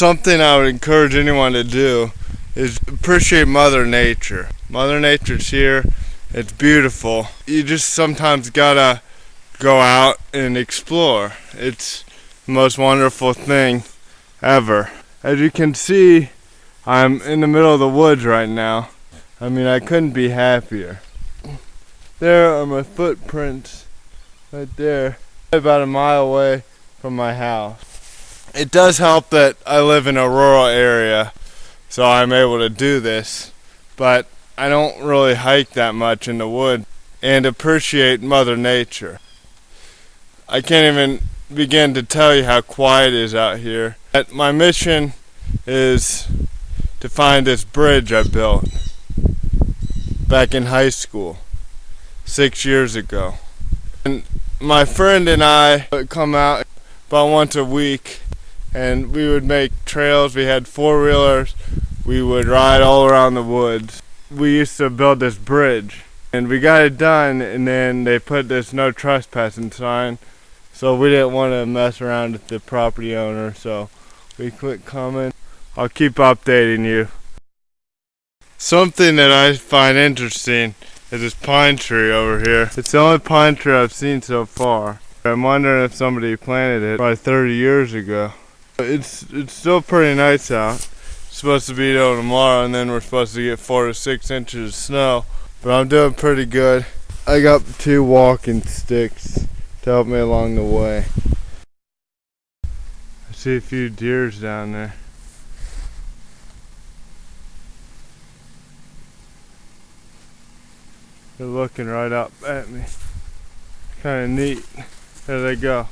Something I would encourage anyone to do is appreciate Mother Nature. Mother Nature's here. It's beautiful. You just sometimes gotta go out and explore. It's the most wonderful thing ever. As you can see, I'm in the middle of the woods right now. I mean, I couldn't be happier. There are my footprints right there, about a mile away from my house. It does help that I live in a rural area, so I'm able to do this, but I don't really hike that much in the woods and appreciate Mother Nature. I can't even begin to tell you how quiet it is out here. My mission is to find this bridge I built back in high school 6 years ago. And my friend and I would come out about once a week and we would make trails. We had four-wheelers. We would ride all around the woods. We used to build this bridge and we got it done, and then they put this no trespassing sign, so we didn't want to mess around with the property owner, so we quit coming. I'll keep updating you. Something that I find interesting is this pine tree over here. It's the only pine tree I've seen so far. I'm wondering if somebody planted it probably 30 years ago. It's still pretty nice out. It's supposed to be till tomorrow, and then we're supposed to get 4 to 6 inches of snow. But I'm doing pretty good. I got 2 walking sticks to help me along the way. I see a few deers down there. They're looking right up at me. Kind of neat. There they go.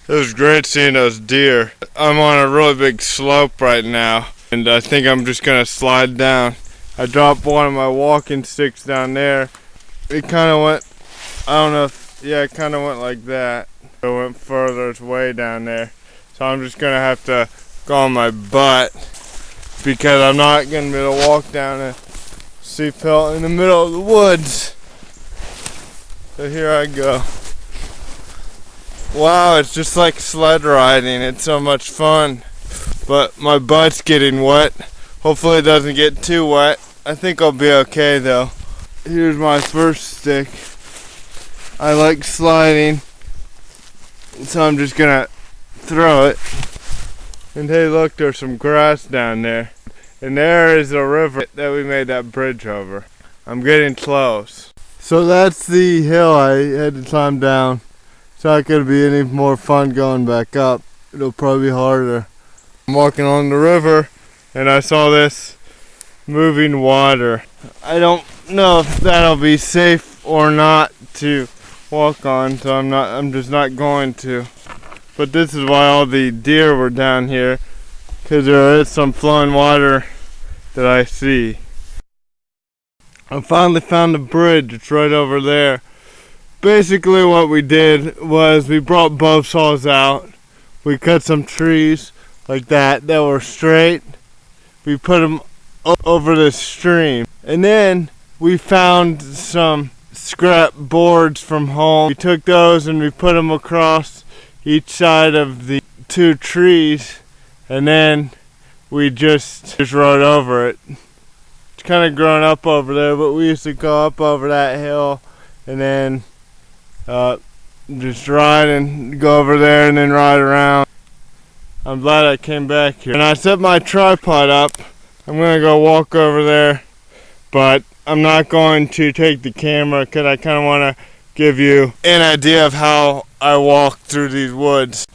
It was great seeing those deer. I'm on a really big slope right now, and I think I'm just gonna slide down. I dropped one of my walking sticks down there. It kind of went, I don't know if, yeah, it kind of went like that. It went further, it's way down there. So I'm just gonna have to go on my butt because I'm not gonna be able to walk down a steep hill in the middle of the woods. So here I go. Wow, it's just like sled riding. It's so much fun. But my butt's getting wet. Hopefully it doesn't get too wet. I think I'll be okay though. Here's my first stick. I like sliding, so I'm just gonna throw it. And hey, look, there's some grass down there. And there is a river that we made that bridge over. I'm getting close. So that's the hill I had to climb down. It's not going to be any more fun going back up. It'll probably be harder. I'm walking along the river and I saw this moving water. I don't know if that'll be safe or not to walk on, so I'm just not going to. But this is why all the deer were down here, because there is some flowing water that I see. I finally found the bridge. It's right over there. Basically what we did was we brought bow saws out. We cut some trees like that were straight. We put them over the stream. And then we found some scrap boards from home. We took those and we put them across each side of the 2 trees. And then we just rode over it. It's kind of grown up over there, but we used to go up over that hill and then just ride and go over there and then ride around. I'm glad I came back here. And I set my tripod up. I'm gonna go walk over there, but I'm not going to take the camera because I kind of want to give you an idea of how I walk through these woods.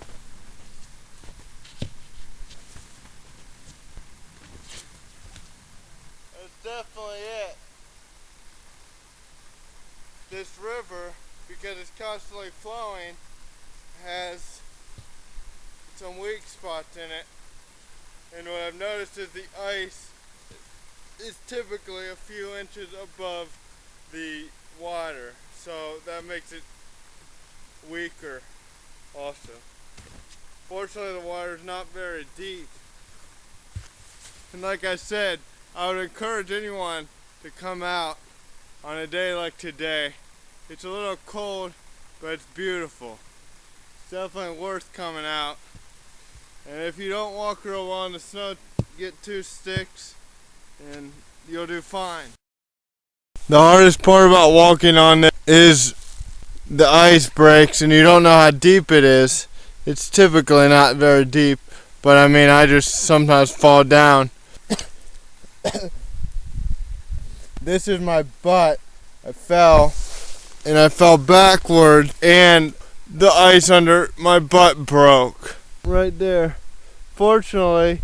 That's definitely it. This river, because it's constantly flowing, has some weak spots in it, and what I've noticed is the ice is typically a few inches above the water, so that makes it weaker also. Fortunately, the water is not very deep, and like I said, I would encourage anyone to come out on a day like today. It's a little cold, but it's beautiful. definitely worth coming out. And if you don't walk real well in the snow, get 2 sticks and you'll do fine. The hardest part about walking on it is the ice breaks and you don't know how deep it is. It's typically not very deep, but I mean, I just sometimes fall down. This is my butt. I fell backward and the ice under my butt broke. Right there. Fortunately,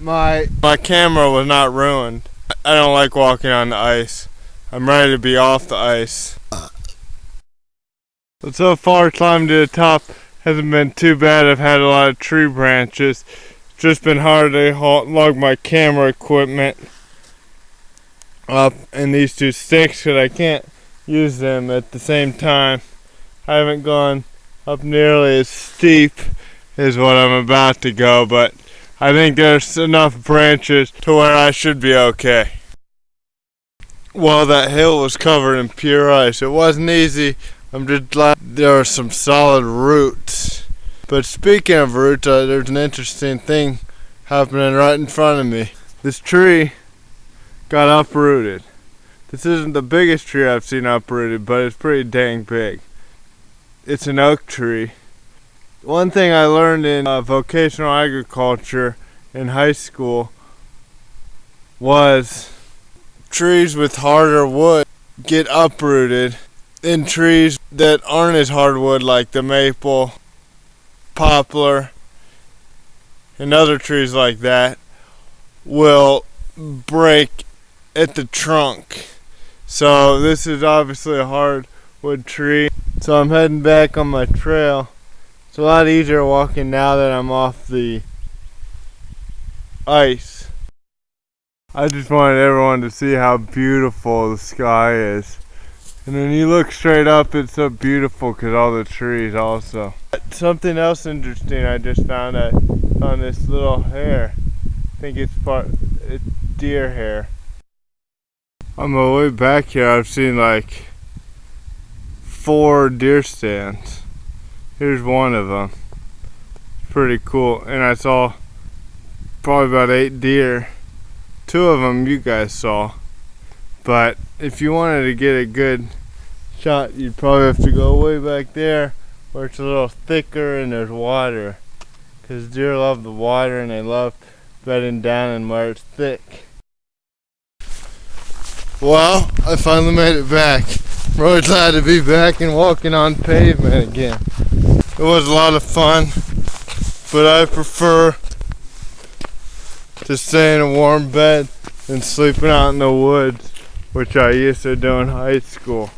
my camera was not ruined. I don't like walking on the ice. I'm ready to be off the ice. But so far, climbing to the top hasn't been too bad. I've had a lot of tree branches. It's just been hard to lug my camera equipment up in these 2 sticks because I can't use them at the same time. I haven't gone up nearly as steep as what I'm about to go, but I think there's enough branches to where I should be okay. Well, that hill was covered in pure ice. It wasn't easy. I'm just glad there were some solid roots. But speaking of roots, there's an interesting thing happening right in front of me. This tree got uprooted. This isn't the biggest tree I've seen uprooted, but it's pretty dang big. It's an oak tree. One thing I learned in vocational agriculture in high school was trees with harder wood get uprooted, and trees that aren't as hardwood like the maple, poplar, and other trees like that will break at the trunk. So this is obviously a hardwood tree. So I'm heading back on my trail. It's a lot easier walking now that I'm off the ice. I just wanted everyone to see how beautiful the sky is. And when you look straight up, it's so beautiful because all the trees also. Something else interesting I just found. I found this little hair. I think it's deer hair. On my way back here, I've seen like 4 deer stands. Here's one of them. Pretty cool. And I saw probably about 8 deer. 2 of them you guys saw. But if you wanted to get a good shot, you'd probably have to go way back there where it's a little thicker and there's water. Because deer love the water and they love bedding down and where it's thick. Well, I finally made it back. I'm really glad to be back and walking on pavement again. It was a lot of fun, but I prefer to stay in a warm bed than sleeping out in the woods, which I used to do in high school.